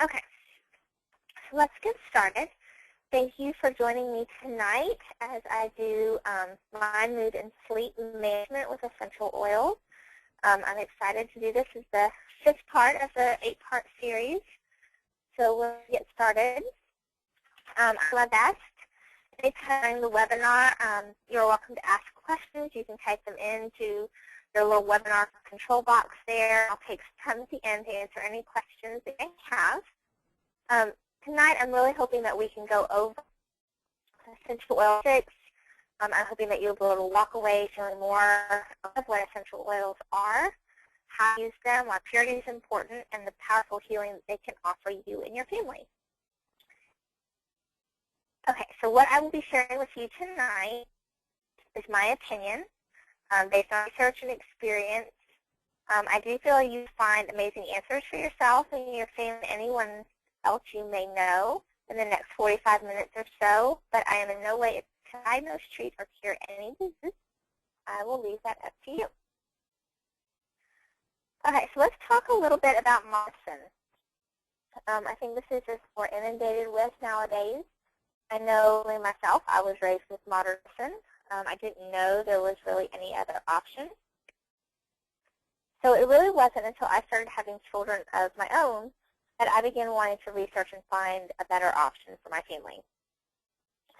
Okay, so let's get started. Thank you for joining me tonight as I do mind, mood, and sleep management with essential oils. I'm excited to do this. This is the 5th part of the 8-part series. So we'll get started. I'm my best. Anytime the webinar, you're welcome to ask questions. You can type them into your little webinar control box there. I'll take some time at the end to answer any questions that you have. Tonight, I'm really hoping that we can go over essential oil 6. I'm hoping that you'll be able to walk away feeling more of what essential oils are, how to use them, why purity is important, and the powerful healing that they can offer you and your family. Okay, so what I will be sharing with you tonight is my opinion based on research and experience. I do feel like you find amazing answers for yourself and your family, anyone else you may know in the next 45 minutes or so, but I am in no way to diagnose, treat, or cure any disease. I will leave that up to you. Okay, so let's talk a little bit about medicine. I think this is just we're inundated with nowadays. I know myself, I was raised with modern medicine. I didn't know there was really any other option. So it really wasn't until I started having children of my own that I began wanting to research and find a better option for my family.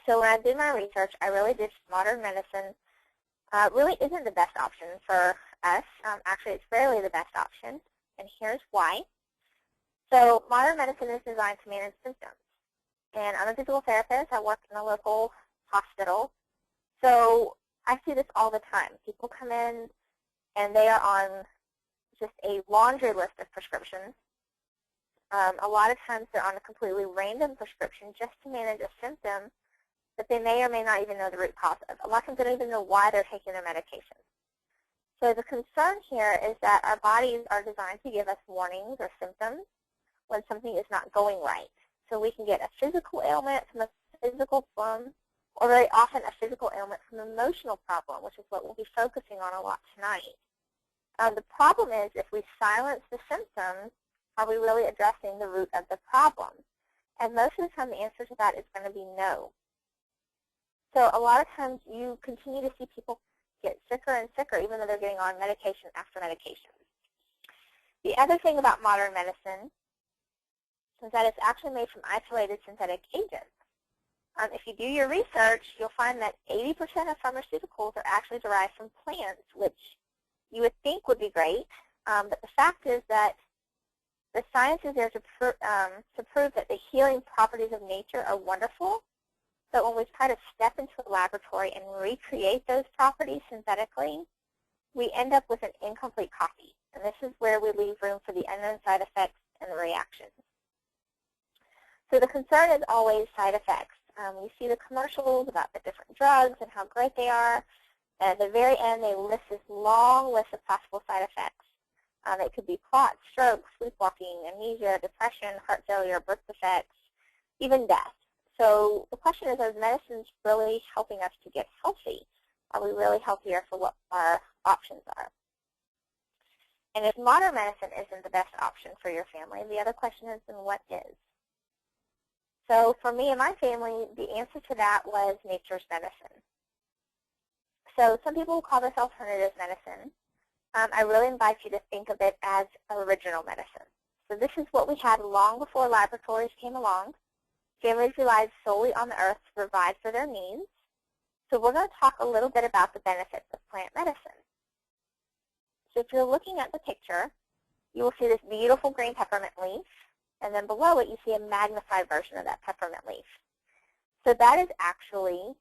So when I did my research, I really did modern medicine really isn't the best option for us. Actually, it's rarely the best option, and here's why. So modern medicine is designed to manage symptoms. And I'm a physical therapist. I work in a local hospital. So I see this all the time. People come in, and they are on just a laundry list of prescriptions. A lot of times they're on a completely random prescription just to manage a symptom that they may or may not even know the root cause of. A lot of times they don't even know why they're taking their medication. So the concern here is that our bodies are designed to give us warnings or symptoms when something is not going right. So we can get a physical ailment from a physical problem, or very often a physical ailment from an emotional problem, which is what we'll be focusing on a lot tonight. The problem is if we silence the symptoms, are we really addressing the root of the problem? And most of the time the answer to that is going to be no. So a lot of times you continue to see people get sicker and sicker even though they're getting on medication after medication. The other thing about modern medicine is that it's actually made from isolated synthetic agents. If you do your research, you'll find that 80% of pharmaceuticals are actually derived from plants, which you would think would be great, but the fact is that the science is there to prove that the healing properties of nature are wonderful, but when we try to step into a laboratory and recreate those properties synthetically, we end up with an incomplete copy. And this is where we leave room for the unknown side effects and the reactions. So the concern is always side effects. You see the commercials about the different drugs and how great they are. And at the very end, they list this long list of possible side effects. It could be clots, strokes, sleepwalking, amnesia, depression, heart failure, birth defects, even death. So the question is, are medicines really helping us to get healthy? Are we really healthier for what our options are? And if modern medicine isn't the best option for your family, the other question is, then what is? So for me and my family, the answer to that was nature's medicine. So some people will call this alternative medicine. I really invite you to think of it as original medicine. So this is what we had long before laboratories came along. Families relied solely on the earth to provide for their needs. So we're going to talk a little bit about the benefits of plant medicine. So if you're looking at the picture, you will see this beautiful green peppermint leaf, and then below it you see a magnified version of that peppermint leaf. So that is actually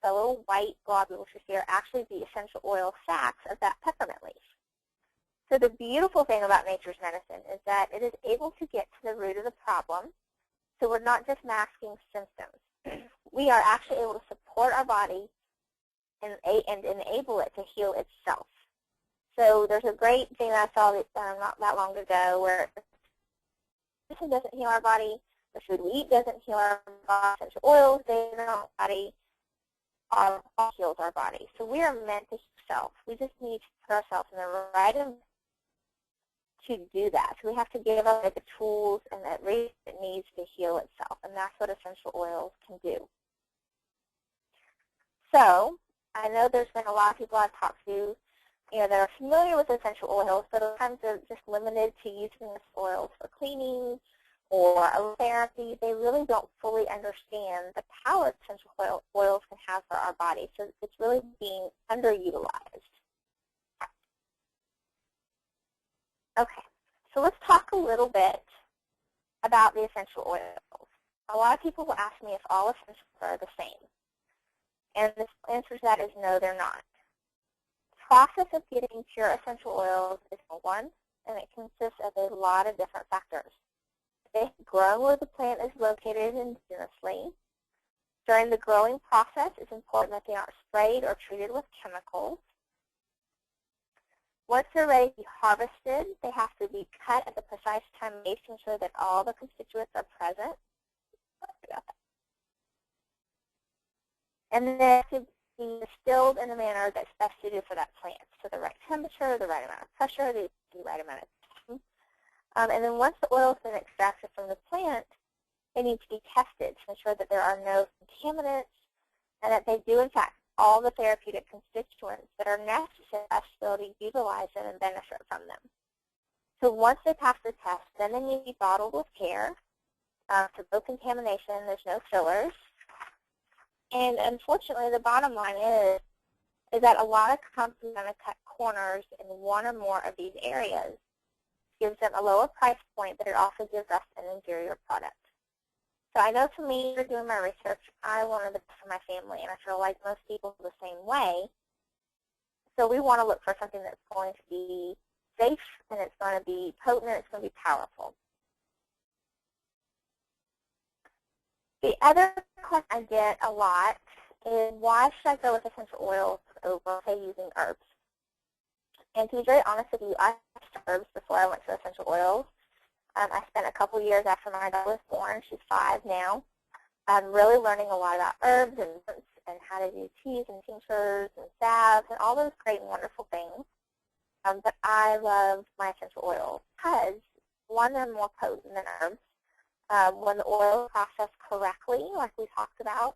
the little white globules you see are actually the essential oil sacs of that peppermint leaf. So the beautiful thing about nature's medicine is that it is able to get to the root of the problem. So we're not just masking symptoms. We are actually able to support our body and enable it to heal itself. So there's a great thing that I saw not that long ago where medicine doesn't heal our body, the food we eat doesn't heal our body, essential oils, they don't heal our body, our body heals our body. So we are meant to heal ourselves. We just need to put ourselves in the right environment to do that. So we have to give it the tools and the reason it needs to heal itself, and that's what essential oils can do. So I know there's been a lot of people I've talked to, that are familiar with essential oils, but sometimes they're just limited to using this oils for cleaning or therapy. They really don't fully understand the power essential oils can have for our body. So it's really being underutilized. Okay, so let's talk a little bit about the essential oils. A lot of people will ask me if all essentials are the same. And the answer to that is no, they're not. The process of getting pure essential oils is one, and it consists of a lot of different factors. They grow where the plant is located indigenously. During the growing process, it's important that they aren't sprayed or treated with chemicals. Once they're ready to be harvested, they have to be cut at the precise time to ensure that all the constituents are present. And then they have to be distilled in a manner that's best suited for that plant. So the right temperature, the right amount of pressure, the right amount of time. And then once the oil has been extracted from the plant, they need to be tested to ensure that there are no contaminants and that they do, in fact, all the therapeutic constituents that are necessary for us to be able to utilize them and benefit from them. So once they pass the test, then they need to be bottled with care. So no contamination, there's no fillers. And unfortunately, the bottom line is that a lot of companies are going to cut corners in one or more of these areas. It gives them a lower price point, but it also gives us an inferior product. So I know for me, doing my research, I wanted the best for my family, and I feel like most people feel the same way. So we want to look for something that's going to be safe, and it's going to be potent, and it's going to be powerful. The other question I get a lot is, why should I go with essential oils over, say, using herbs? And to be very honest with you, I used herbs before I went to essential oils. I spent a couple years after my daughter was born. She's 5 now. Really learning a lot about herbs and how to do teas and tinctures and salves and all those great and wonderful things. But I love my essential oils because, one, they're more potent than herbs. When the oil is processed correctly, like we talked about,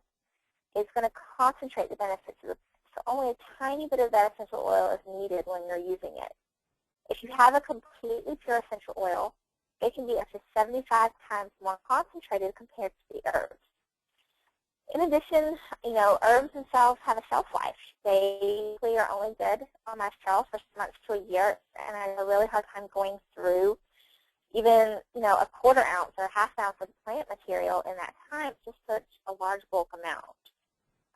it's going to concentrate the benefits of the plant. So only a tiny bit of that essential oil is needed when you're using it. If you have a completely pure essential oil, it can be up to 75 times more concentrated compared to the herbs. In addition, herbs themselves have a shelf life. They are only good on my shelf for 6 months to a year, and I have a really hard time going through even, a quarter ounce or a half ounce of plant material in that time, just such a large bulk amount.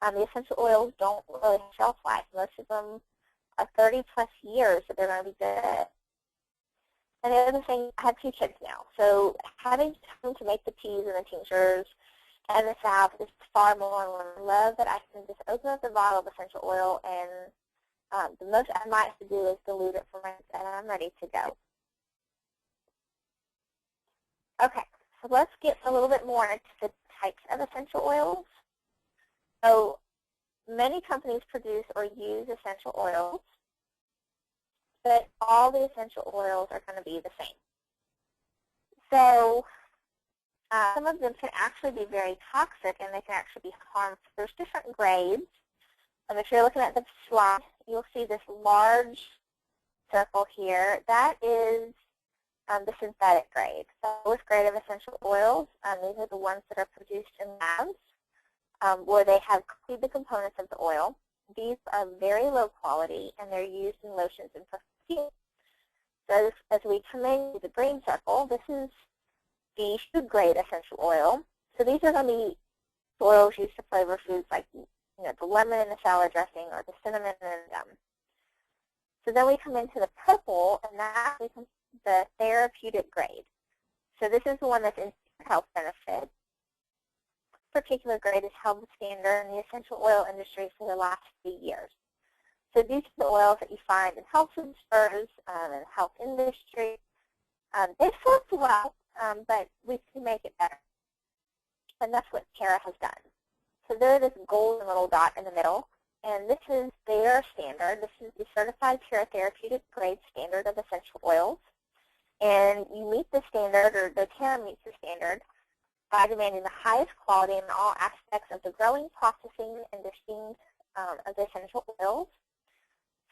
The essential oils don't really have shelf life. Most of them are 30-plus years that they're going to be good. And the other thing, I have 2 kids now, so having time to make the teas and the tinctures and the salve is far more. And I love that I can just open up the bottle of essential oil, and the most I might have to do is dilute it for my, and I'm ready to go. Okay, so let's get a little bit more into the types of essential oils. So many companies produce or use essential oils, but all the essential oils are going to be the same. So some of them can actually be very toxic, and they can actually be harmful. There's different grades. If you're looking at the slide, you'll see this large circle here. That is the synthetic grade. So the lowest grade of essential oils, these are the ones that are produced in labs where they have cleaned the components of the oil. These are very low quality, and they're used in lotions and perfume. So as we come into the green circle, this is the food grade essential oil. So these are going to be oils used to flavor foods like the lemon in the salad dressing or the cinnamon and So then we come into the purple, and that becomes the therapeutic grade. So this is the one that's in health benefit. Particular grade is held the standard in the essential oil industry for the last few years. So these are the oils that you find in health food stores and health industry. They serve well, but we can make it better. And that's what Terra has done. So there's this golden little dot in the middle, and this is their standard. This is the Certified Pure Therapeutic Grade standard of essential oils. And you meet the standard, or doTERRA meets the standard, by demanding the highest quality in all aspects of the growing, processing, and distilling of the essential oils.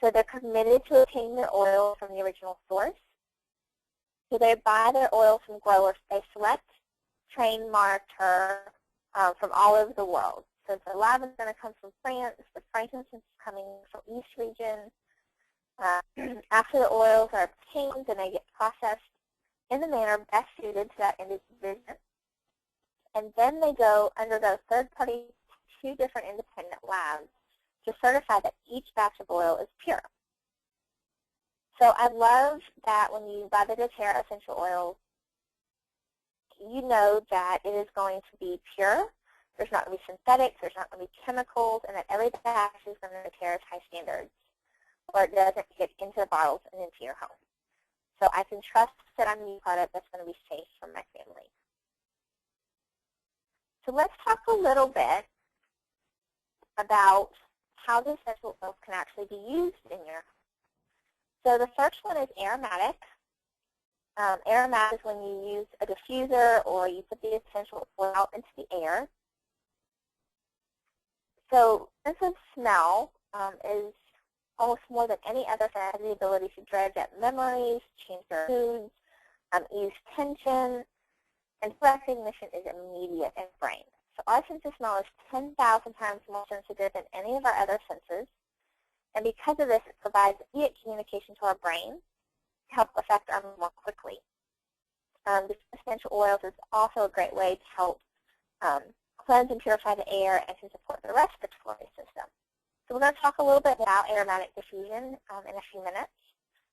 So they're committed to obtaining their oil from the original source. So they buy their oil from growers they select, train, monitor from all over the world. So the lavender is going to come from France, the frankincense is coming from East region. After the oils are obtained, then they get processed in the manner best suited to that individual. And then they undergo third-party, 2 different independent labs to certify that each batch of oil is pure. So I love that when you buy the doTERRA essential oils, you know that it is going to be pure. There's not going to be synthetics. There's not going to be chemicals, and that every batch is going to doTERRA's high standards, or it doesn't get into the bottles and into your home. So I can trust that I'm using a product that's going to be safe for my family. So let's talk a little bit about how the essential oils can actually be used in your home. So the first one is aromatic. Aromatic is when you use a diffuser or you put the essential oil out into the air. So sense of smell is almost more than any other sense, has the ability to dredge up memories, change their moods, ease tension, and recognition is immediate in the brain. So our sense of smell is 10,000 times more sensitive than any of our other senses. And because of this, it provides immediate communication to our brain to help affect our mood more quickly. The essential oils is also a great way to help cleanse and purify the air and to support the respiratory system. So we're going to talk a little bit about aromatic diffusion in a few minutes.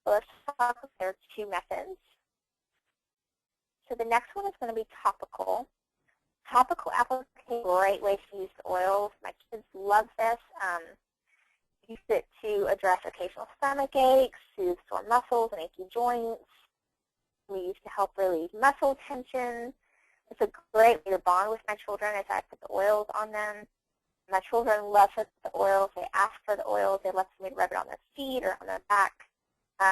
So let's talk about their 2 methods. So the next one is going to be topical. Topical application is a great way to use the oils. My kids love this. Use it to address occasional stomach aches, soothe sore muscles and achy joints. We use to help relieve muscle tension. It's a great way to bond with my children as I put the oils on them. My children love the oils. They ask for the oils. They love for me to rub it on their feet or on their back.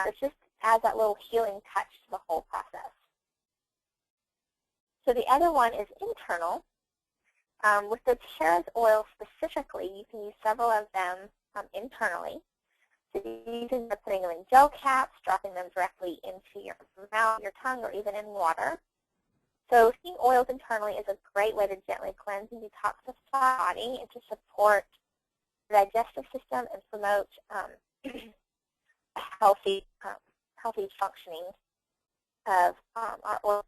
It just adds that little healing touch to the whole process. So the other one is internal. With the doTERRA's oil specifically, you can use several of them internally. So you can be putting them in gel caps, dropping them directly into your mouth, your tongue, or even in water. So using oils internally is a great way to gently cleanse and detoxify the body and to support the digestive system and promote healthy functioning of our oil.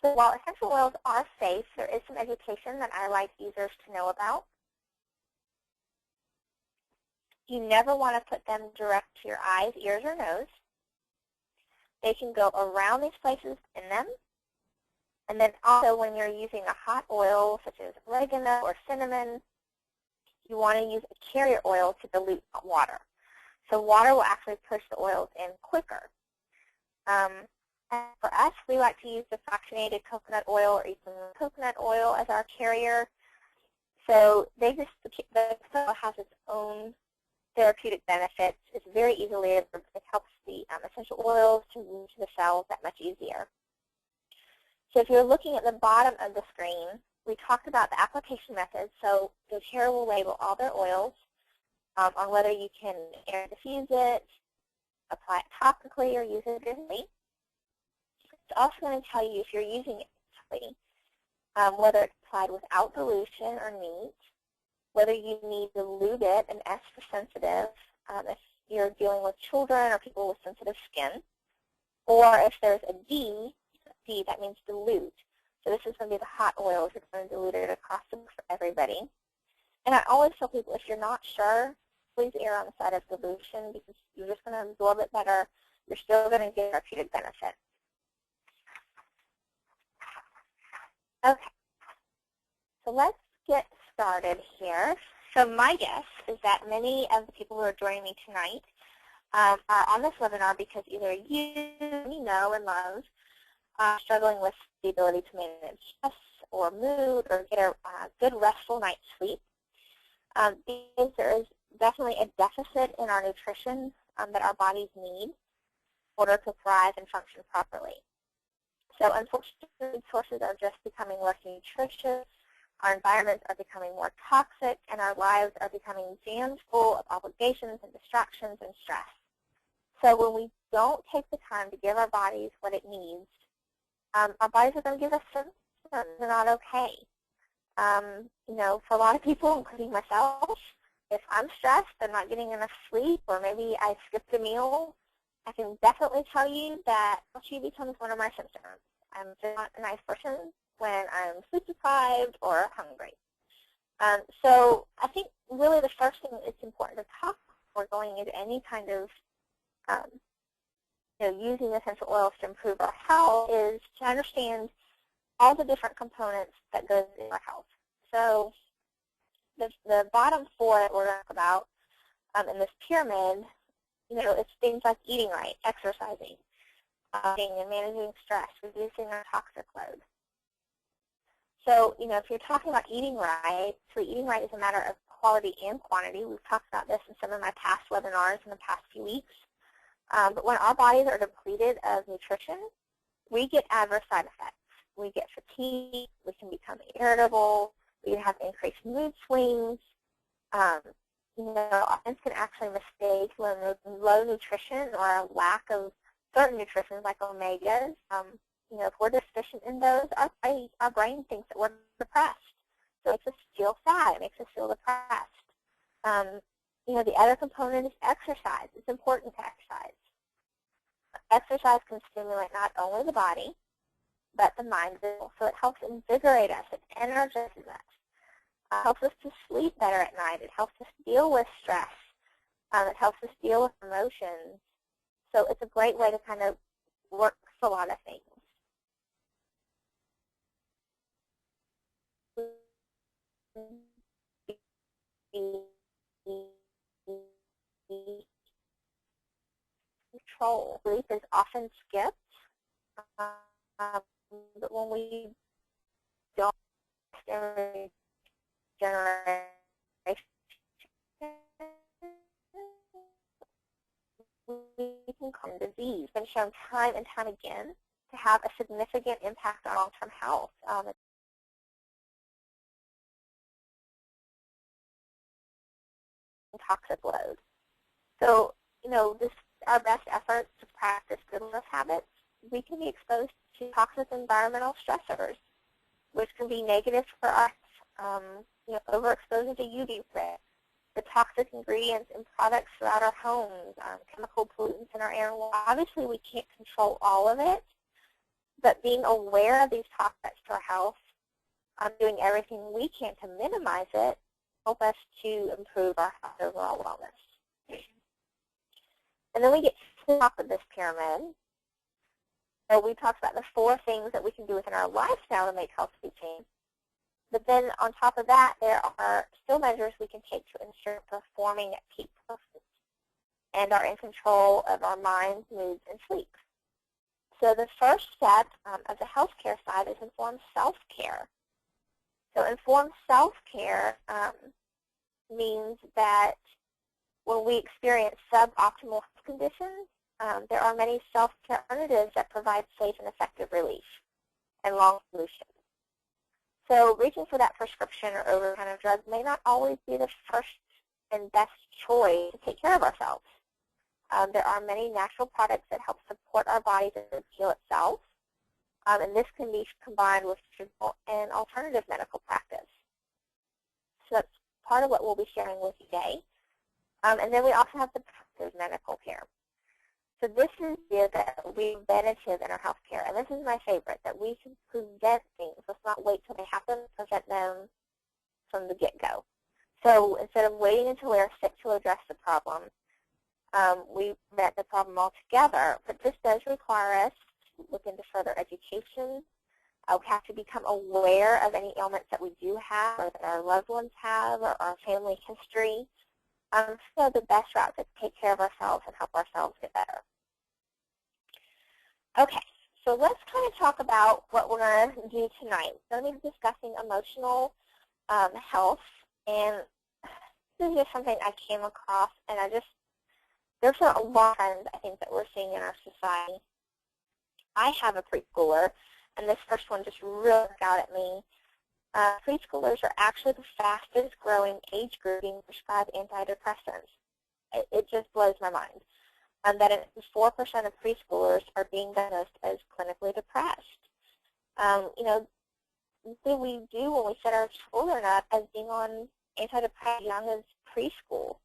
So while essential oils are safe, there is some education that I like users to know about. You never want to put them direct to your eyes, ears, or nose. They can go around these places in them. And then also when you're using a hot oil such as oregano or cinnamon, you want to use a carrier oil to dilute water. So water will actually push the oils in quicker. And for us, we like to use the fractionated coconut oil or even coconut oil as our carrier. So the oil has its own therapeutic benefits. It's very easily absorbed. It helps the essential oils to move to the cells that much easier. So if you're looking at the bottom of the screen, we talked about the application methods. So doTERRA will label all their oils on whether you can air diffuse it, apply it topically, or use it visibly. It's also going to tell you if you're using it topically, whether it's applied without dilution or neat, whether you need to dilute it, an S for sensitive, if you're dealing with children or people with sensitive skin, or if there's a D, that means dilute. So this is going to be the hot oils. It's going to dilute it across the board for everybody. And I always tell people, if you're not sure, please err on the side of dilution because you're just going to absorb it better. You're still going to get therapeutic benefit. Okay, so let's get started here. So my guess is that many of the people who are joining me tonight are on this webinar because either you know and love struggling with the ability to manage stress or mood or get a good restful night's sleep. Because there is definitely a deficit in our nutrition that our bodies need. order to thrive and function properly. So unfortunately, food sources are just becoming less nutritious, our environments are becoming more toxic, and our lives are becoming jammed full of obligations and distractions and stress. So when we don't take the time to give our bodies what it needs, our bodies are going to give us symptoms that are not okay. You know, for a lot of people, including myself, if I'm stressed, I'm not getting enough sleep, or maybe I skipped a meal, I can definitely tell you that OCD becomes one of my symptoms. I'm just not a nice person when I'm sleep deprived or hungry. So I think really the first thing it's important to talk before going into any kind of using essential oils to improve our health is to understand all the different components that go into our health. So the bottom four that we're going to talk about in this pyramid, it's things like eating right, exercising, and managing stress, reducing our toxic load. So, if you're talking about eating right, so eating right is a matter of quality and quantity. We've talked about this in some of my past webinars in the past few weeks. But when our bodies are depleted of nutrition, we get adverse side effects. We get fatigue, we can become irritable, we can have increased mood swings. Offense can actually mistake low nutrition or a lack of certain nutrients like omegas. If we're deficient in those, our brain thinks that we're depressed. So it makes us feel sad. It makes us feel depressed. The other component is exercise. It's important to exercise. Exercise can stimulate not only the body, but the mind as well. So it helps invigorate us. It energizes us. It helps us to sleep better at night. It helps us deal with stress. It helps us deal with emotions. So it's a great way to kind of work a lot of things. Control. Sleep is often skipped, but when we don't generate we can cause disease. It's been shown time and time again to have a significant impact on long-term health. Toxic load. So, our best efforts to practice good health habits, we can be exposed to toxic environmental stressors, which can be negative for us. Overexposure to UV rays, the toxic ingredients in products throughout our homes, chemical pollutants in our air. Well, obviously, we can't control all of it, but being aware of these toxics to our health, doing everything we can to minimize it, help us to improve our overall wellness. And then we get to the top of this pyramid. So we talked about the 4 things that we can do within our lifestyle to make healthy change. But then on top of that, there are still measures we can take to ensure performing at peak performance and are in control of our minds, moods, and sleep. So the first step of the healthcare side is informed self-care. So informed self-care means that when we experience suboptimal health conditions, there are many self-care alternatives that provide safe and effective relief and long solutions. So reaching for that prescription or over-the-counter drug may not always be the first and best choice to take care of ourselves. There are many natural products that help support our body to heal itself, and this can be combined with traditional and alternative medical practice. So that's part of what we'll be sharing with you today. And then we also have the preventative medical care. So this is the idea that we're preventative in our health care, and this is my favorite, that we can prevent things. Let's not wait till they happen, prevent them from the get-go. So instead of waiting until we're sick to address the problem, we prevent the problem altogether. But this does require us to look into further education. We have to become aware of any ailments that we do have or that our loved ones have or our family history. So the best route to take care of ourselves and help ourselves get better. Okay, so let's kind of talk about what we're going to do tonight. We're going to be discussing emotional health, and this is just something I came across, and I just there's a lot of trends, I think, that we're seeing in our society. I have a preschooler, and this first one just really stuck out at me. Preschoolers are actually the fastest growing age group being prescribed antidepressants. It just blows my mind. That 4% of preschoolers are being diagnosed as clinically depressed. You know, what we do when we set our children up as being on antidepressants young as preschool.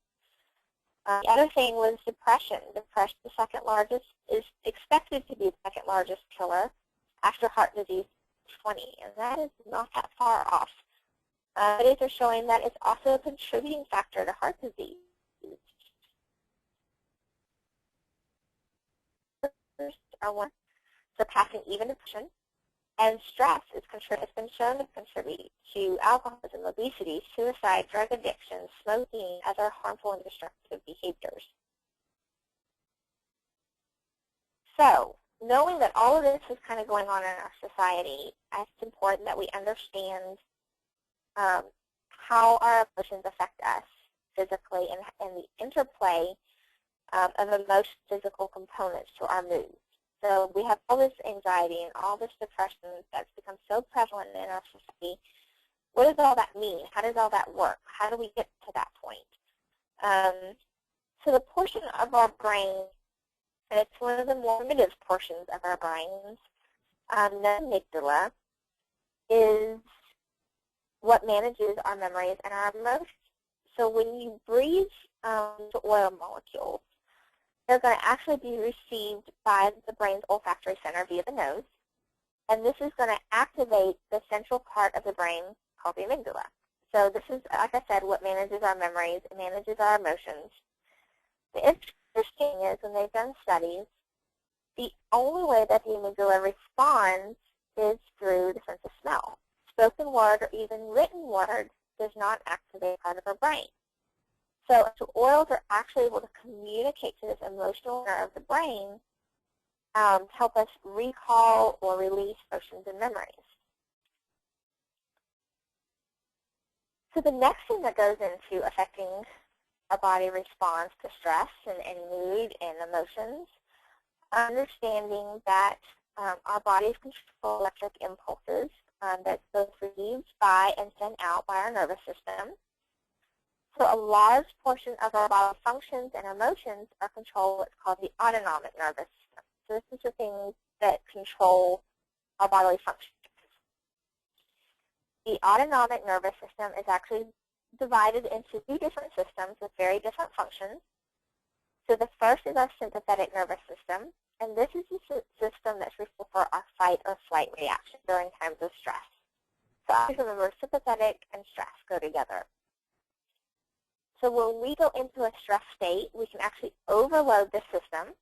The other thing was depression. Depression, the second largest, is expected to be the second largest killer after heart disease 20, and that is not that far off. Studies are showing that it's also a contributing factor to heart disease. Are one surpassing even depression, and stress has been shown to contribute to alcoholism, obesity, suicide, drug addiction, smoking, as are harmful and destructive behaviors. So, knowing that all of this is kind of going on in our society, it's important that we understand how our emotions affect us physically and the interplay of emotional physical components to our mood. So we have all this anxiety and all this depression that's become so prevalent in our society. What does all that mean? How does all that work? How do we get to that point? So the portion of our brain, and it's one of the more primitive portions of our brains, the amygdala, is what manages our memories and our emotions. So when you breathe the oil molecules, they're going to actually be received by the brain's olfactory center via the nose, and this is going to activate the central part of the brain called the amygdala. So this is, like I said, what manages our memories, it manages our emotions. The interesting thing is, when they've done studies, the only way that the amygdala responds is through the sense of smell. Spoken word or even written word does not activate part of our brain. So oils are actually able to communicate to this emotional center of the brain to help us recall or release emotions and memories. So the next thing that goes into affecting our body response to stress and mood and emotions, understanding that our bodies control electric impulses that's both received by and sent out by our nervous system. So a large portion of our body functions and emotions are controlled what's called the autonomic nervous system. So this is the things that control our bodily functions. The autonomic nervous system is actually divided into two different systems with very different functions. So the first is our sympathetic nervous system, and this is the system that's responsible for our fight or flight reaction during times of stress. So always remember, sympathetic and stress go together. So when we go into a stress state, we can actually overload the system,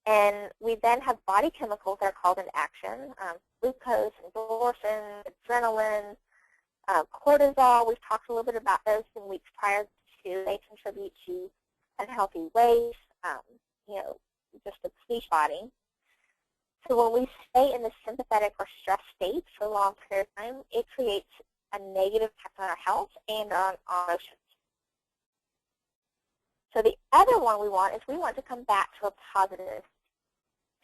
and we then have body chemicals that are called into action, glucose, endorphin, adrenaline, cortisol. We've talked a little bit about those in weeks prior to. They contribute to unhealthy weight, you know, just a pleased body. So when we stay in the sympathetic or stress state for a long period of time, it creates a negative impact on our health and on our emotions. So the other one we want is we want to come back to a positive.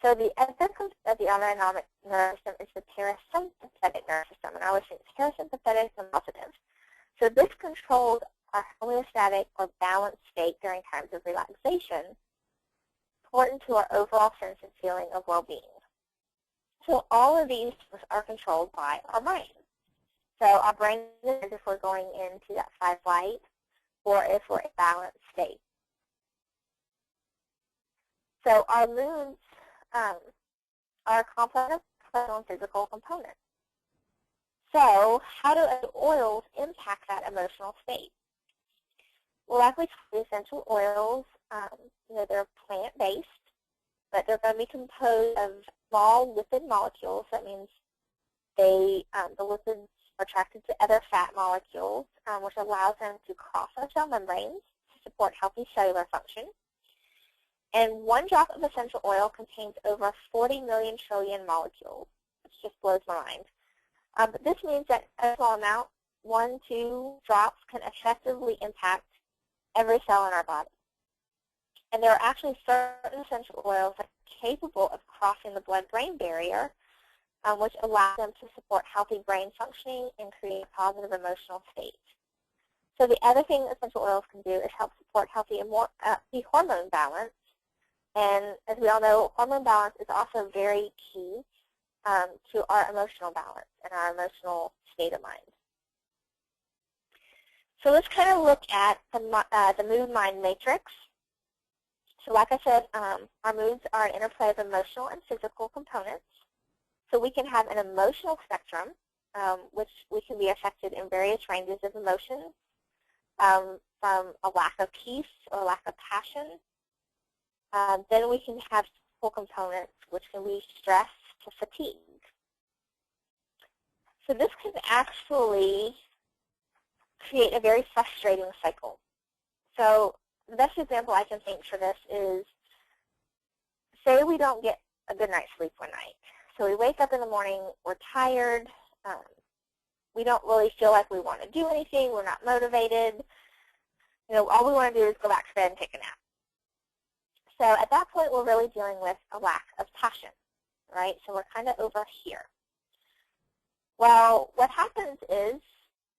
So the essence of the autonomic nervous system is the parasympathetic nervous system, and I always think parasympathetic and positive. So this controls our homeostatic or balanced state during times of relaxation, important to our overall sense and feeling of well-being. So all of these are controlled by our brain. So our brain is if we're going into that fight-flight or if we're in a balanced state. So our moods are a complex mental and physical component. So how do oils impact that emotional state? Well, like we talked, essential oils, you know, they're plant-based, but they're going to be composed of small lipid molecules. That means they, the lipids are attracted to other fat molecules, which allows them to cross our cell membranes to support healthy cellular function. And one drop of essential oil contains over 40 million trillion molecules, which just blows my mind. But this means that a small amount, 1-2 drops, can effectively impact every cell in our body. And there are actually certain essential oils that are capable of crossing the blood-brain barrier, which allows them to support healthy brain functioning and create a positive emotional state. So the other thing essential oils can do is help support healthy hormone balance. And as we all know, hormone balance is also very key to our emotional balance and our emotional state of mind. So let's kind of look at the mood-mind matrix. So like I said, our moods are an interplay of emotional and physical components. So we can have an emotional spectrum, which we can be affected in various ranges of emotions, from a lack of peace or lack of passion. Then we can have physical components, which can be stress to fatigue. So this can actually create a very frustrating cycle. So the best example I can think for this is, say we don't get a good night's sleep one night. So we wake up in the morning, we're tired, we don't really feel like we want to do anything, we're not motivated. You know, all we want to do is go back to bed and take a nap. So at that point, we're really dealing with a lack of passion, right? So we're kind of over here. Well, what happens is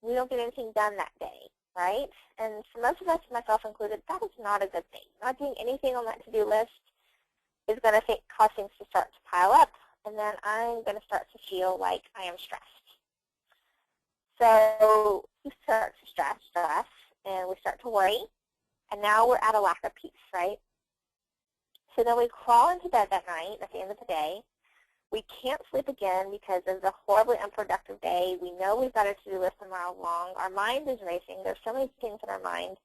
we don't get anything done that day, right? And for most of us, myself included, that is not a good thing. Not doing anything on that to-do list is going to cause things to start to pile up, and then I'm going to start to feel like I am stressed. So we start to stress, and we start to worry, and now we're at a lack of peace, right? So then we crawl into bed that night at the end of the day. We can't sleep again because of the horribly unproductive day. We know we've got a to-do list a mile long. Our mind is racing. There's so many things in our mind.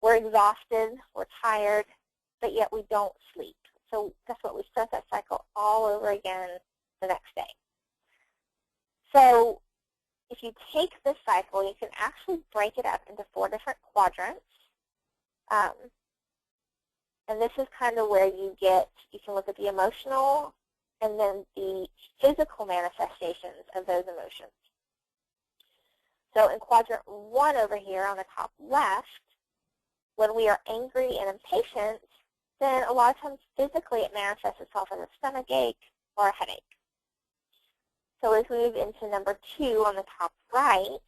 We're exhausted. We're tired, but yet we don't sleep. So guess what? We start that cycle all over again the next day. So if you take this cycle, you can actually break it up into 4 different quadrants. And this is kind of where you can look at the emotional and then the physical manifestations of those emotions. So in quadrant 1 over here on the top left, when we are angry and impatient, then a lot of times physically it manifests itself as a stomach ache or a headache. So as we move into number 2 on the top right,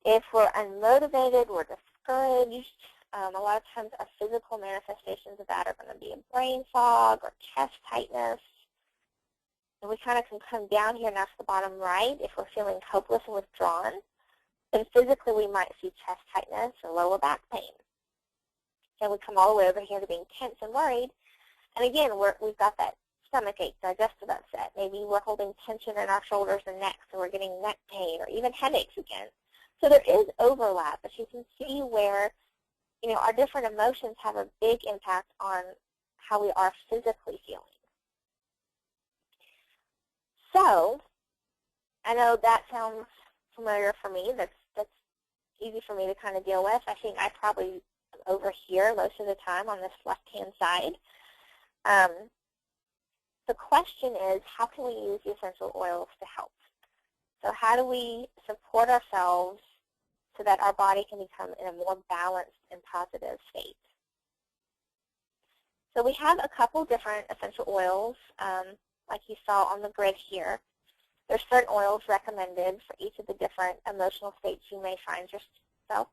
if we're unmotivated, we're discouraged, a lot of times our physical manifestations of that are going to be a brain fog or chest tightness. And we kind of can come down here now to the bottom right. If we're feeling hopeless and withdrawn, then physically we might see chest tightness or lower back pain. And we come all the way over here to being tense and worried. And again, we've got that stomach ache, digestive upset. Maybe we're holding tension in our shoulders and neck, so we're getting neck pain or even headaches again. So there is overlap, but you can see where our different emotions have a big impact on how we are physically feeling. So I know that sounds familiar for me. That's easy for me to kind of deal with. I think I probably am over here most of the time on this left-hand side. The question is, how can we use the essential oils to help? So how do we support ourselves so that our body can become in a more balanced and positive state? So we have a couple different essential oils, like you saw on the grid here. There's certain oils recommended for each of the different emotional states you may find yourself.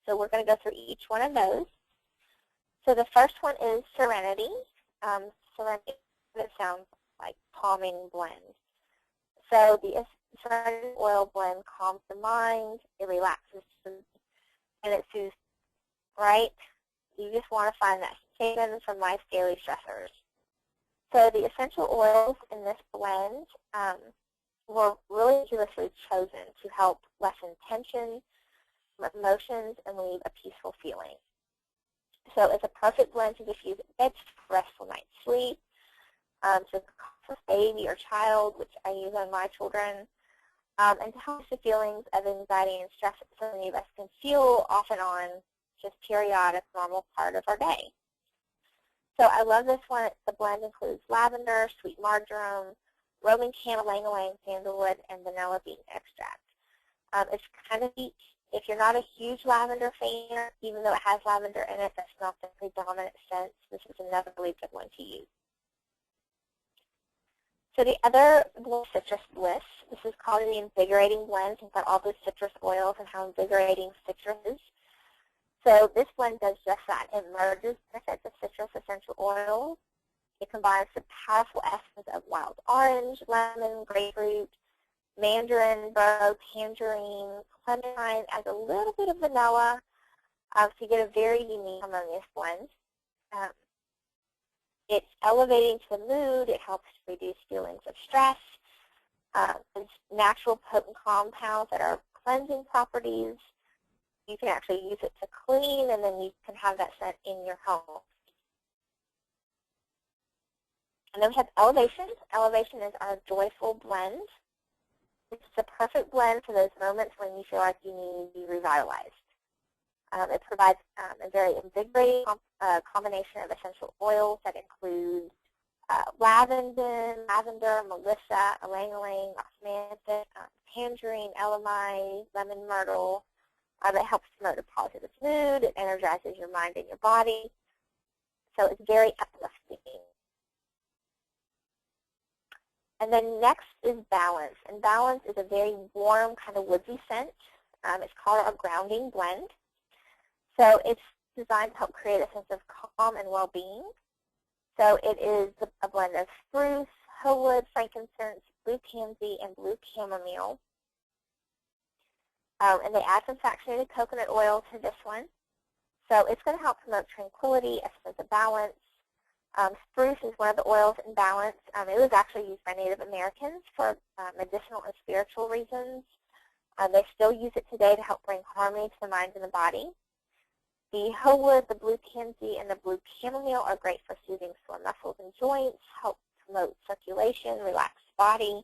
So we're going to go through each one of those. So the first one is Serenity. Serenity, it sounds like calming blend. So the Serenity oil blend calms the mind, it relaxes, and it soothes, right? You just want to find that haven from life's daily stressors. So the essential oils in this blend were really meticulously chosen to help lessen tension, emotions, and leave a peaceful feeling. So it's a perfect blend to diffuse bed for restful night's sleep, to comfort baby or child, which I use on my children, and to help the feelings of anxiety and stress that so many of us can feel off and on, just periodic, normal part of our day. So I love this one. The blend includes lavender, sweet marjoram, Roman canela, ylang-ylang, sandalwood, and vanilla bean extract. It's kind of sweet. If you're not a huge lavender fan, even though it has lavender in it, that's not the predominant scent. This is another really good one to use. So the other blend, Citrus Bliss. This is called the Invigorating Blend. It's got all the citrus oils and how invigorating citrus is. So this blend does just that. It merges benefits of citrus essential oils. It combines the powerful essence of wild orange, lemon, grapefruit, mandarin, burro, tangerine, clementine, adds a little bit of vanilla, so you get a very unique harmonious blend. It's elevating to the mood. It helps to reduce feelings of stress. It's natural potent compounds that are cleansing properties. You can actually use it to clean, and then you can have that scent in your home. And then we have Elevation. Elevation is our joyful blend. It's the perfect blend for those moments when you feel like you need to be revitalized. It provides a very invigorating combination of essential oils that include lavender, melissa, ylang-ylang, osmanthus, tangerine, elamine, lemon myrtle. That helps promote a positive mood. It energizes your mind and your body. So it's very uplifting. And then next is Balance. And Balance is a very warm, kind of woodsy scent. It's called a grounding blend. So it's designed to help create a sense of calm and well-being. So it is a blend of spruce, hoe wood, frankincense, blue tansy, and blue chamomile. And they add some fractionated coconut oil to this one. So it's going to help promote tranquility, a sense of balance. Spruce is one of the oils in Balance. It was actually used by Native Americans for medicinal and spiritual reasons. They still use it today to help bring harmony to the mind and the body. The hoe wood, the blue tansy, and the blue chamomile are great for soothing sore muscles and joints, help promote circulation, relax the body.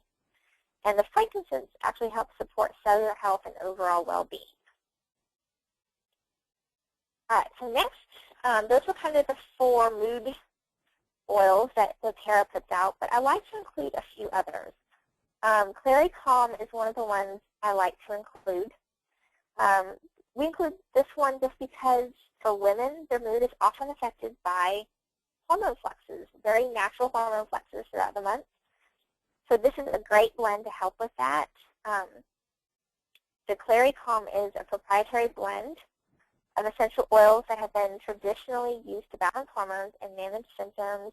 And the frankincense actually helps support cellular health and overall well-being. All right, so next, those are kind of the 4 mood oils that doTERRA puts out, but I like to include a few others. Clary Calm is one of the ones I like to include. We include this one just because for women, their mood is often affected by hormone fluxes, very natural hormone fluxes throughout the month. So this is a great blend to help with that. The Clary Calm is a proprietary blend of essential oils that have been traditionally used to balance hormones and manage symptoms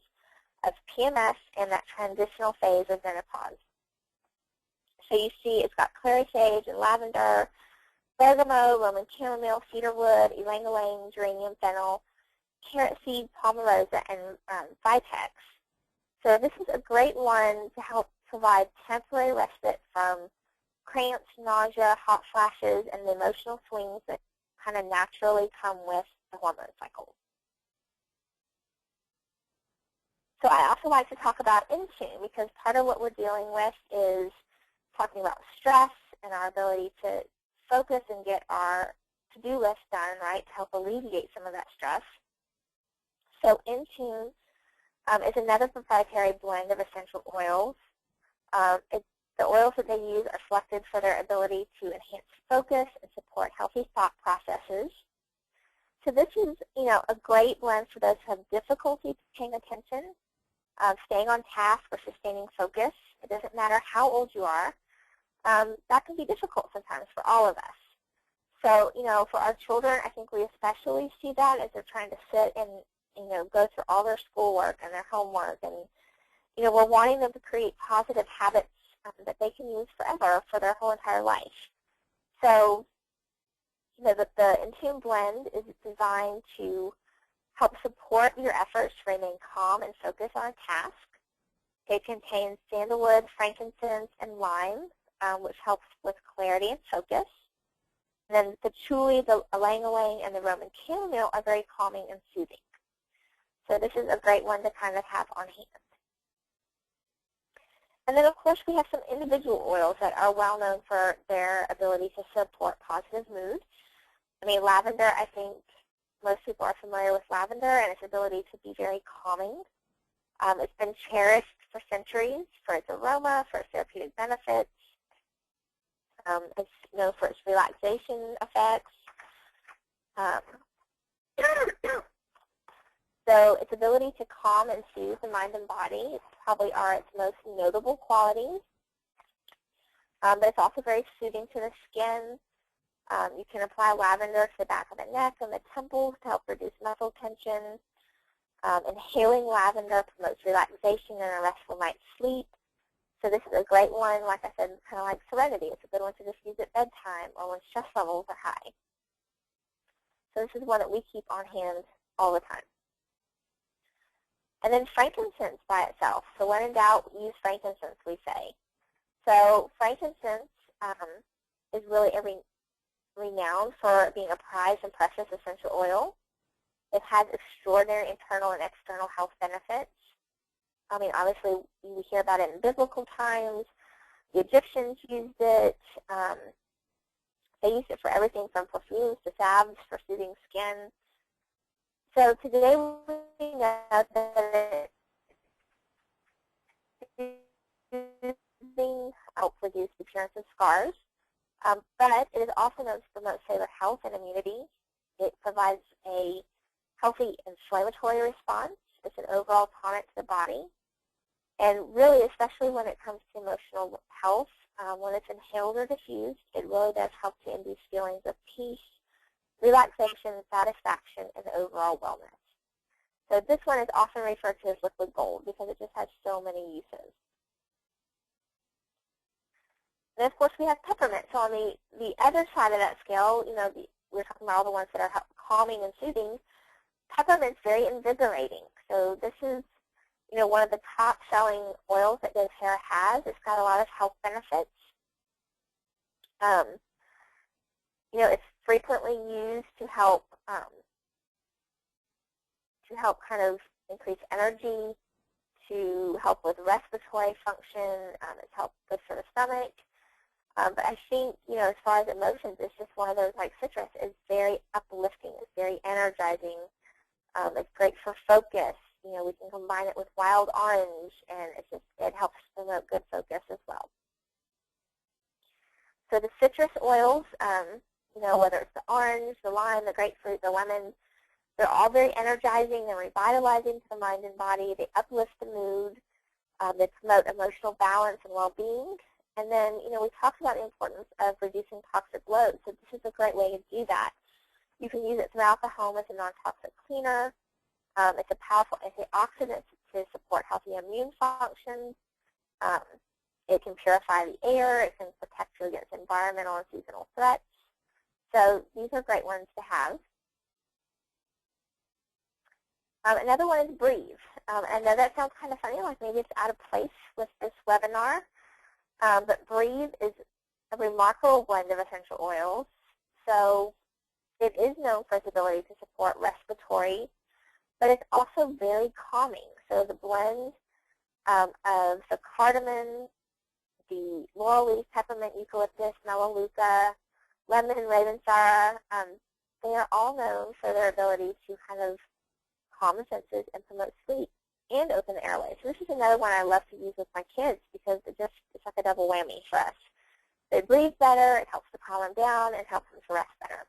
of PMS and that transitional phase of menopause. So you see it's got clary sage and lavender, bergamot, Roman chamomile, cedarwood, ylang-ylang, geranium, fennel, carrot seed, palmarosa, and vitex. So this is a great one to help provide temporary respite from cramps, nausea, hot flashes, and the emotional swings that kind of naturally come with the hormone cycle. So I also like to talk about Intune because part of what we're dealing with is talking about stress and our ability to focus and get our to-do list done, right, to help alleviate some of that stress. So Intune is another proprietary blend of essential oils. The oils that they use are selected for their ability to enhance focus and support healthy thought processes. So this is, a great blend for those who have difficulty paying attention, staying on task, or sustaining focus. It doesn't matter how old you are. That can be difficult sometimes for all of us. So, for our children, I think we especially see that as they're trying to sit and, go through all their schoolwork and their homework. And, we're wanting them to create positive habits that they can use forever for their whole entire life. So, the Intune blend is designed to help support your efforts to remain calm and focus on a task. It contains sandalwood, frankincense, and lime, which helps with clarity and focus. And then the patchouli, the ylang-ylang, and the Roman chamomile are very calming and soothing. So this is a great one to kind of have on hand. And then, of course, we have some individual oils that are well known for their ability to support positive mood. I mean, lavender, I think most people are familiar with lavender and its ability to be very calming. It's been cherished for centuries for its aroma, for its therapeutic benefits. It's known for its relaxation effects. Um, so its ability to calm and soothe the mind and body probably are its most notable qualities. But it's also very soothing to the skin. You can apply lavender to the back of the neck and the temples to help reduce muscle tension. Inhaling lavender promotes relaxation and a restful night's sleep. So this is a great one, like I said, kind of like Serenity. It's a good one to just use at bedtime or when stress levels are high. So this is one that we keep on hand all the time. And then frankincense by itself. So when in doubt, use frankincense, we say. So frankincense is really renowned for being a prized and precious essential oil. It has extraordinary internal and external health benefits. I mean, obviously, we hear about it in biblical times. The Egyptians used it. They used it for everything from perfumes to salves for soothing skin. So today we know that it helps reduce the appearance of scars, but it is also known to promote cellular health and immunity. It provides a healthy inflammatory response. It's an overall tonic to the body. And really, especially when it comes to emotional health, when it's inhaled or diffused, it really does help to induce feelings of peace, relaxation, satisfaction, and overall wellness. So this one is often referred to as liquid gold because it just has so many uses. And of course, we have peppermint. So on the other side of that scale, you know, we're talking about all the ones that are calming and soothing. Peppermint's very invigorating. So this is, you know, one of the top-selling oils that doTERRA has. It's got a lot of health benefits. You know, it's frequently used to help kind of increase energy, to help with respiratory function. It's good for the stomach. But I think, you know, as far as emotions, it's just one of those, like citrus, is very uplifting. It's very energizing. It's great for focus. You know, we can combine it with wild orange, and it helps promote good focus as well. So the citrus oils, you know, whether it's the orange, the lime, the grapefruit, the lemon, they're all very energizing and revitalizing to the mind and body. They uplift the mood. They promote emotional balance and well-being. And then, you know, we talked about the importance of reducing toxic load. So this is a great way to do that. You can use it throughout the home as a non-toxic cleaner. It's a powerful antioxidant to support healthy immune function. It can purify the air. It can protect you against environmental and seasonal threats. So these are great ones to have. Another one is Breathe. I know that sounds kind of funny, like maybe it's out of place with this webinar. But Breathe is a remarkable blend of essential oils. So it is known for its ability to support respiratory, but it's also very calming. So the blend of the cardamom, the laurel leaf, peppermint, eucalyptus, melaleuca, lemon, and ravensara, they are all known for their ability to kind of calm the senses and promote sleep and open the airways. So this is another one I love to use with my kids because it's like a double whammy for us. They breathe better, it helps to calm them down, and helps them to rest better.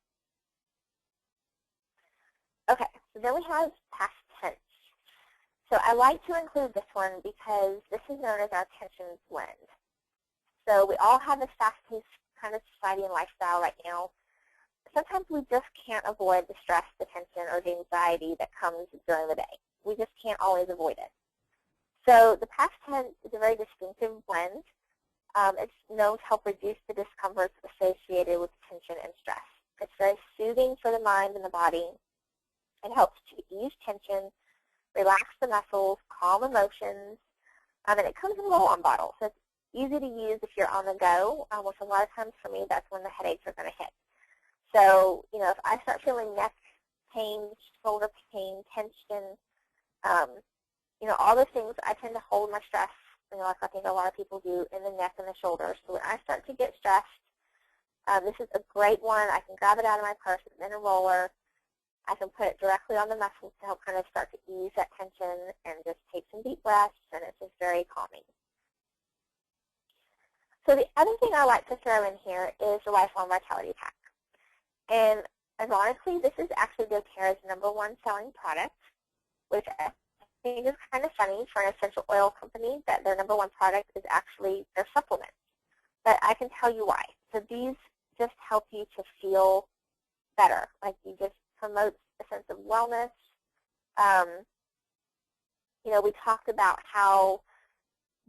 Okay, so then we have past tense. So I like to include this one because this is known as our tension blend. So we all have this fast-paced kind of society and lifestyle right now. Sometimes we just can't avoid the stress, the tension, or the anxiety that comes during the day. We just can't always avoid it. So the past tense is a very distinctive blend. It's known to help reduce the discomforts associated with tension and stress. It's very soothing for the mind and the body. It helps to ease tension, relax the muscles, calm emotions, and it comes in a roll-on bottle. So it's easy to use if you're on the go, which a lot of times for me, that's when the headaches are going to hit. So, you know, if I start feeling neck pain, shoulder pain, tension, you know, all those things, I tend to hold my stress, you know, like I think a lot of people do, in the neck and the shoulders. So when I start to get stressed, this is a great one. I can grab it out of my purse. It's in a roller. I can put it directly on the muscles to help kind of start to ease that tension and just take some deep breaths, and it's just very calming. So the other thing I like to throw in here is the Lifelong Vitality Pack. And ironically, this is actually doTERRA's #1 selling product, which I think is kind of funny for an essential oil company that their #1 product is actually their supplement. But I can tell you why. So these just help you to feel better. Like, you just promote a sense of wellness. We talked about how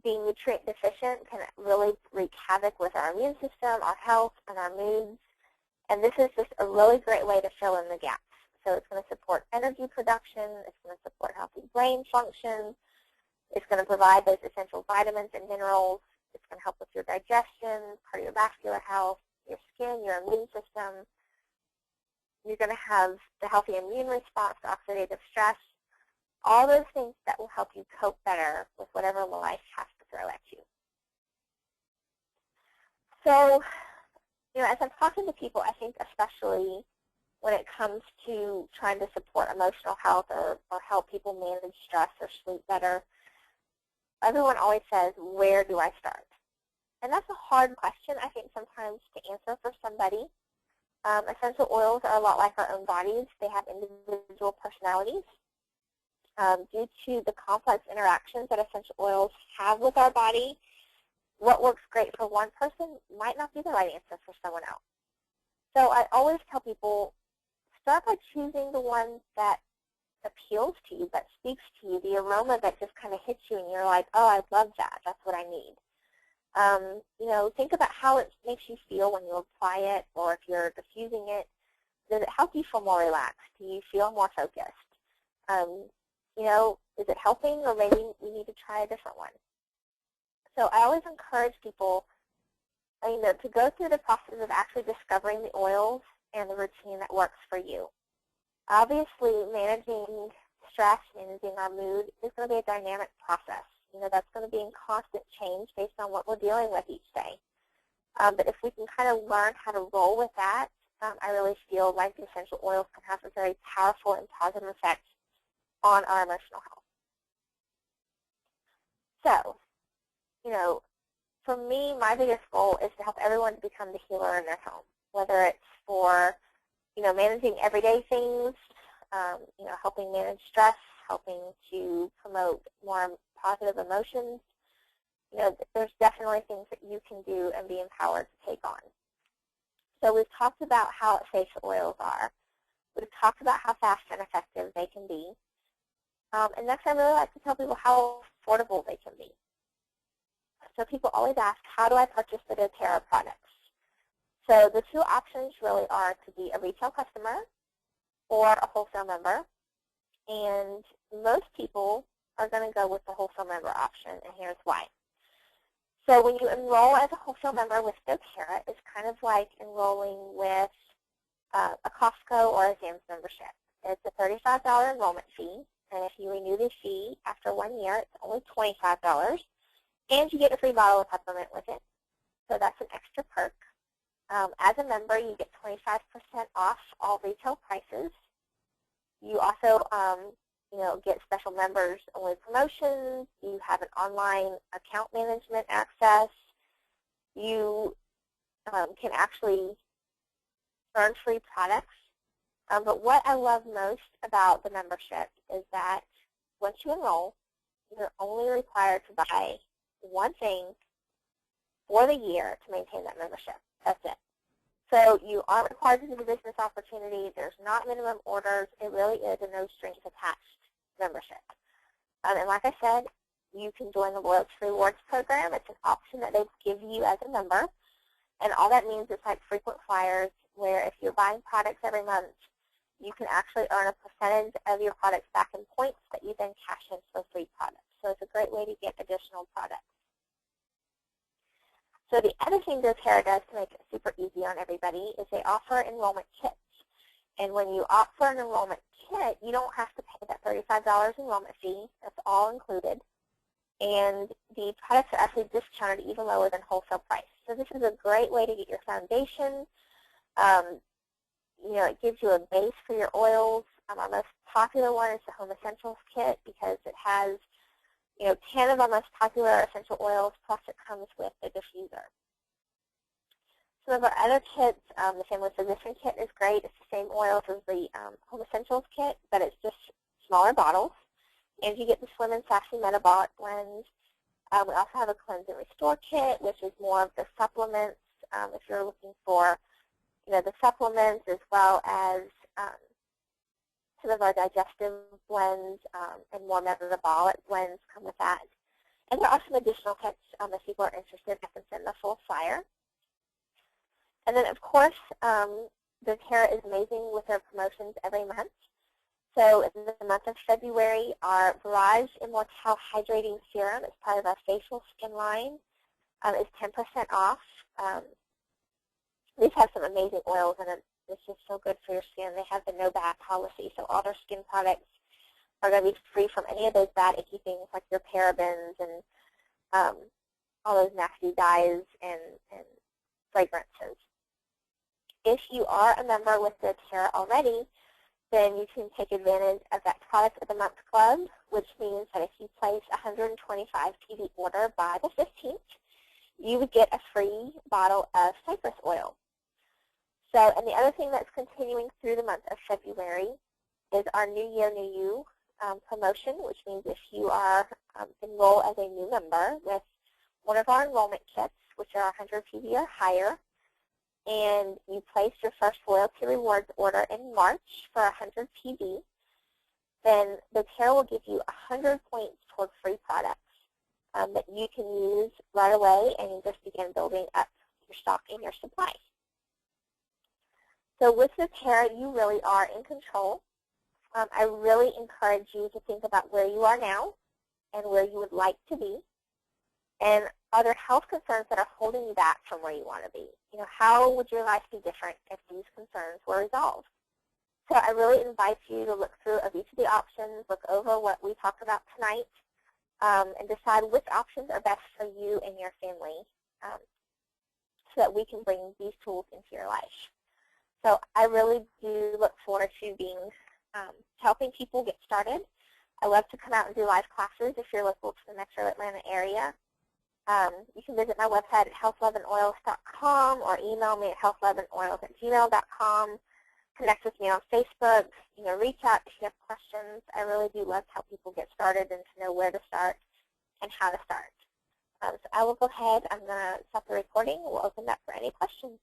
being nutrient deficient can really wreak havoc with our immune system, our health, and our moods. And this is just a really great way to fill in the gaps. So it's going to support energy production. It's going to support healthy brain function. It's going to provide those essential vitamins and minerals. It's going to help with your digestion, cardiovascular health, your skin, your immune system. You're going to have the healthy immune response to oxidative stress. All those things that will help you cope better with whatever life has to throw at you. So, as I'm talking to people, I think especially when it comes to trying to support emotional health or help people manage stress or sleep better, everyone always says, where do I start? And that's a hard question, I think, sometimes to answer for somebody. Essential oils are a lot like our own bodies. They have individual personalities. Due to the complex interactions that essential oils have with our body, what works great for one person might not be the right answer for someone else. So I always tell people, start by choosing the one that appeals to you, that speaks to you, the aroma that just kind of hits you and you're like, oh, I love that. That's what I need. Think about how it makes you feel when you apply it, or if you're diffusing it. Does it help you feel more relaxed? Do you feel more focused? Is it helping, or maybe you need to try a different one? So I always encourage people, to go through the process of actually discovering the oils and the routine that works for you. Obviously, managing stress, managing our mood is going to be a dynamic process. That's going to be in constant change based on what we're dealing with each day. But if we can kind of learn how to roll with that, I really feel like the essential oils can have a very powerful and positive effect on our emotional health. So, for me, my biggest goal is to help everyone to become the healer in their home, whether it's for, managing everyday things, helping manage stress, helping to promote more positive emotions. There's definitely things that you can do and be empowered to take on. So we've talked about how essential oils are. We've talked about how fast and effective they can be. And next, I really like to tell people how affordable they can be. So people always ask, how do I purchase the doTERRA products? So the two options really are to be a retail customer or a wholesale member. And most people are going to go with the wholesale member option, and here's why. So when you enroll as a wholesale member with doTERRA, it's kind of like enrolling with a Costco or a Sam's membership. It's a $35 enrollment fee, and if you renew the fee after 1 year, it's only $25, and you get a free bottle of peppermint with it. So that's an extra perk. As a member, you get 25% off all retail prices. You also get special members-only promotions. You have an online account management access. You can actually earn free products. But what I love most about the membership is that once you enroll, you're only required to buy one thing for the year to maintain that membership. That's it. So you aren't required to do the business opportunity. There's not minimum orders. It really is a no-strings-attached membership. And like I said, you can join the Loyalty Rewards program. It's an option that they give you as a member. And all that means is like frequent flyers, where if you're buying products every month, you can actually earn a percentage of your products back in points that you then cash in for free products. So it's a great way to get additional products. So the other thing doTERRA does to make it super easy on everybody is they offer enrollment kits. And when you opt for an enrollment kit, you don't have to pay that $35 enrollment fee. That's all included. And the products are actually discounted even lower than wholesale price. So this is a great way to get your foundation. It gives you a base for your oils. Our most popular one is the Home Essentials Kit because it has 10 of our most popular essential oils, plus it comes with a diffuser. Some of our other kits, the Family Physician Kit is great. It's the same oils as the Home Essentials Kit, but it's just smaller bottles. And you get the Slim and Sassy Metabolic Blend. We also have a Cleanse and Restore Kit, which is more of the supplements. If you're looking for, the supplements, as well as some of our digestive blends and more metabolic blends come with that. And there are some additional kits if people are interested. I can send the full flyer. And then, of course, doTERRA is amazing with their promotions every month. So in the month of February, our Barrage Immortelle Hydrating Serum as part of our facial skin line is 10% off. These have some amazing oils in it. It's just so good for your skin. They have the no bad policy, so all their skin products are going to be free from any of those bad, icky things like your parabens and all those nasty dyes and fragrances. If you are a member with doTERRA already, then you can take advantage of that Product of the Month Club, which means that if you place a 125 PV order by the 15th, you would get a free bottle of cypress oil. So, and the other thing that's continuing through the month of February is our New Year, New You promotion, which means if you are enrolled as a new member with one of our enrollment kits, which are 100 PV or higher, and you place your first Loyalty Rewards order in March for 100 PV, then doTERRA will give you 100 points toward free products that you can use right away and just begin building up your stock and your supply. So with doTERRA, you really are in control. I really encourage you to think about where you are now and where you would like to be. And are there health concerns that are holding you back from where you want to be? How would your life be different if these concerns were resolved? So I really invite you to look through each of the options, look over what we talked about tonight, and decide which options are best for you and your family so that we can bring these tools into your life. So I really do look forward to helping people get started. I love to come out and do live classes if you're local to the Metro Atlanta area. You can visit my website at healthloveandoils.com or email me at healthloveandoils@gmail.com. Connect with me on Facebook. Reach out if you have questions. I really do love to help people get started and to know where to start and how to start. So I will go ahead. I'm going to stop the recording. We'll open up for any questions.